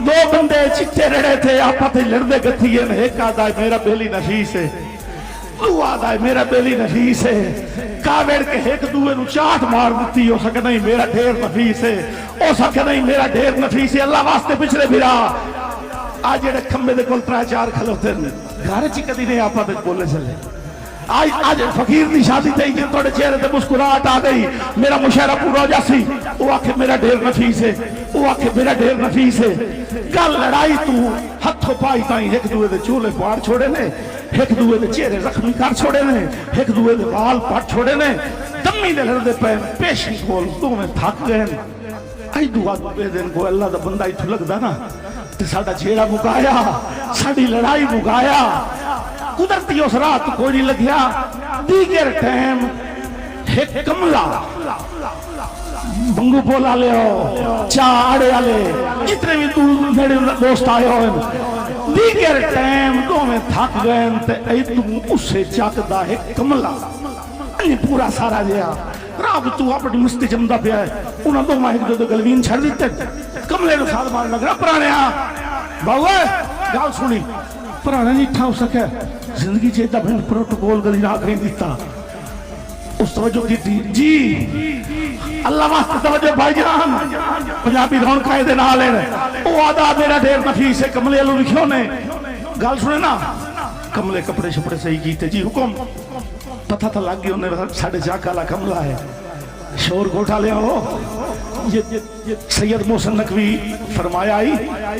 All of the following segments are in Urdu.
دو بندے چٹے رڑے تھے آپس لڑتے گتھیے نے، ایک آدھا ہے میرا بیلی نفیس ہے، دو آدھا ہے میرا بیلی نفیس ہے، کاوڑ کے ایک دوے نو چاٹ مار دیتی، ہو سکے نہیں میرا ڈھیر نفیس ہے، ہو سکے نہیں میرا ڈھیر نفیس ہے۔ اللہ واسطے پچھلے بھرا آج جڑے کھمبے دے کول ترے چار کھلوتے ہیں گھر چ کدی نہیں آپا تے بولے چلے۔ آج فقیر دی شادی تھی کہ تھوڑے چہرے تے مسکراہٹ آ گئی، میرا مشاعرہ پورا ہو جاسی، وہ آکھے میرا ڈھیر نفیس ہے، وہ آکھے میرا ڈھیر نفیس ہے۔ گل لڑائی تو ہتھوں پائی تائیں ایک دوے دے چولے پاڑ چھوڑے نے، ایک دوے دے چہرے زخمی کر چھوڑے نے، ایک دوے دے وال پاٹ چھوڑے نے، دمی دے لڑ دے پہ پیشی کھول تو میں تھک گئے۔ آئی دعا دے دن کو اللہ دا بندہ ہی تھلک دا نا تے ساڑا چہرہ مکایا، ساڑی لڑائی مکایا، قدرتی اس رات کوئی نہیں لگیا۔ دیگر ٹائم ایک کملہ بنگو پولا لے ہو، چاڑے آلے جتنے بھی میرے دوست آئے ہوئے، دیگر ٹائم دو میں تھک گئے تے اے تم اسے چاک دا ایک کملہ انہیں پورا سارا دیا۔ راب تو اپنی مستی جمدہ پہ آئے، انہاں دو ماہ ایک دو گلوین چھڑ دیتے، کملے نو ساتھ مار لگ رہا پرانے ہاں باوے گال سنی پرانے نہیں تھا ہو سکے زندگی چیتا بہن پروٹوکول گلی نہ کریں دیتا اس توجہ کی تھی جی اللہ واسطے توجہ بھائی جان پنجابی دھون قائدے نہ لے رہے او آدھا میرا ڈھیر نفیس ہے کملے علو لکھیوں نے گال سنے نا کملے کپڑے شپڑے صحیح کیتے جی حکم پتہ تھا لگ گیا انہیں ساڑھے جاکالا کملہ ہے شور کو اٹھا لیا ہو سید محسن نقوی فرمایا ہی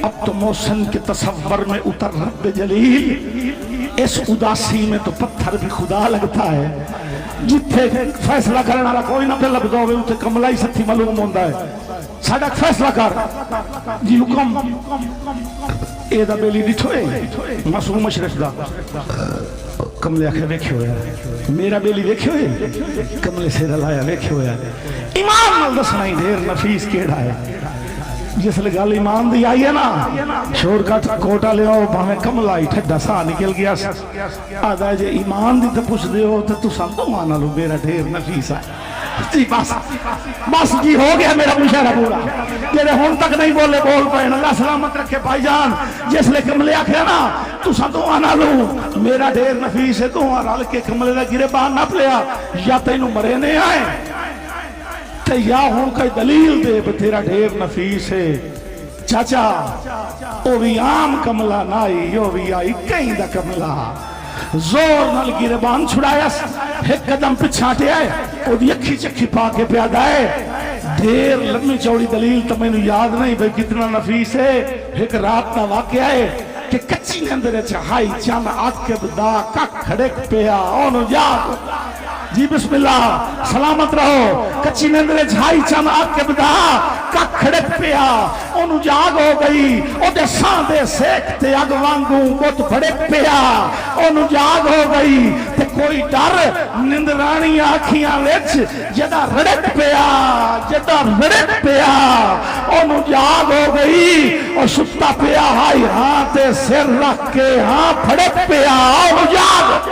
اب تو محسن کے تصور میں اتر رب جلیل اس اداسی میں تو پتھر بھی خدا لگتا ہے جتھے فیصلہ کرنا رہا کوئی نہ پہ لبدا ہوئے اتھے کملہ ہی ستھی معلوم ہوندہ ہے ساڑھا فیصلہ کر جی حکم اے دا بیلی ڈٹھوئے معصوم مشرف دا کملے آکھے ویکھے ہویا میرا بیلی ویکھے ہوئے کملے سے رلایا ویکھے ہویا ایمان نال دسنا ہی ڈھیر نفیس کیڑا ہے جس لئے گل ایمان دی آئی ہے نا شور کا کوٹا لے ہو بھامیں کملہ ہی ٹھڈا سا نکل گیا آدھا ہے جے ایمان دی تو پوچھ دے ہو تو سب تو مانا لو میرا ڈھیر نفیس ہے جی بس جی ہو گیا میرا مشاعرہ پورا تیرے ہون تک نہیں بولے بول پائے اللہ سلامت رکھے بھائی جان جس لے کملے آکھے نا تو سا تو آنا لوں میرا ڈھیر نفیس ہے تو رل کے کملے دا گرے باہر نہ پلیا یا تینوں مرے نہیں آئے تے یا ہون کا دلیل دے تیرا ڈھیر نفیس ہے چاچا او بھی عام کملہ نائی او بھی آئی کہیں دا کملہ زور نل گربان چھڑایا ایک قدم پچھاٹے آئے او دی اکھی چکھی پاکے پیادہ ہے دیر لمبی چوڑی دلیل تو میں نے یاد نہیں بھئی کتنا نفیس ہے ایک رات نا واقعہ ہے کہ کچی نے اندر چاہائی چاند آکب دا کک کھڑک پیا اونو یاد جی بسم اللہ سلامت رہو کچی نندرے جھائی چند آکب دا کک کھڑک پیا انہوں جاگ ہو گئی او دے ساندے سیکھتے اگ وانگوں بہت بھڑک پیا انہوں جاگ ہو گئی تے کوئی ڈر نندرانی آکھیاں وچ جدا رڑک پیا انہوں جاگ ہو گئی اور ستا پیا ہائی ہاں تے سر رکھ کے ہاں پھڑک پیا انہوں جاگ